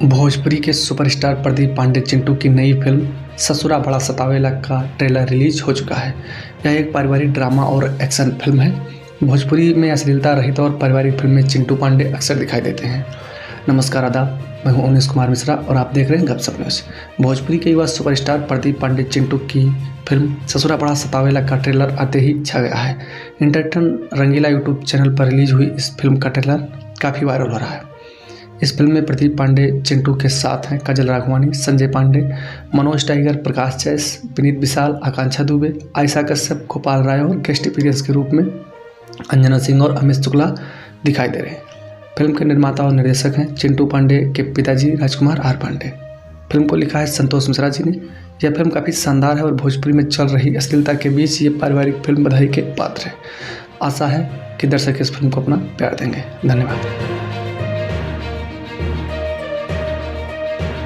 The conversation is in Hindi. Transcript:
भोजपुरी के सुपरस्टार प्रदीप पांडे चिंटू की नई फिल्म ससुरा बड़ा सतावेला का ट्रेलर रिलीज हो चुका है। यह एक पारिवारिक ड्रामा और एक्शन फिल्म है। भोजपुरी में अश्लीलता रहित और पारिवारिक फिल्म में चिंटू पांडे अक्सर दिखाई देते हैं। नमस्कार, आदाब, मैं हूं उन्नीस कुमार मिश्रा और आप देख रहे हैं गपशप न्यूज़। भोजपुरी के युवा सुपरस्टार प्रदीप पांडे चिंटू की फिल्म ससुरा बड़ा सतावेला का ट्रेलर आते ही छा गया है। इंटरटेन रंगीला यूट्यूब चैनल पर रिलीज हुई इस फिल्म का ट्रेलर काफ़ी वायरल हो रहा है। इस फिल्म में प्रदीप पांडे चिंटू के साथ हैं काजल राघवानी, संजय पांडे, मनोज टाइगर, प्रकाश जैस, विनीत विशाल, आकांक्षा दुबे, आयशा कश्यप, गोपाल राय और गेस्ट अपीयरेंस के रूप में अंजना सिंह और अमित शुक्ला दिखाई दे रहे हैं। फिल्म के निर्माता और निर्देशक हैं चिंटू पांडे के पिताजी राजकुमार आर पांडे। फिल्म को लिखा है संतोष मिश्रा जी ने। यह फिल्म काफ़ी शानदार है और भोजपुरी में चल रही अश्लीलता के बीच ये पारिवारिक फिल्म बधाई के पात्र है। आशा है कि दर्शक इस फिल्म को अपना प्यार देंगे। धन्यवाद।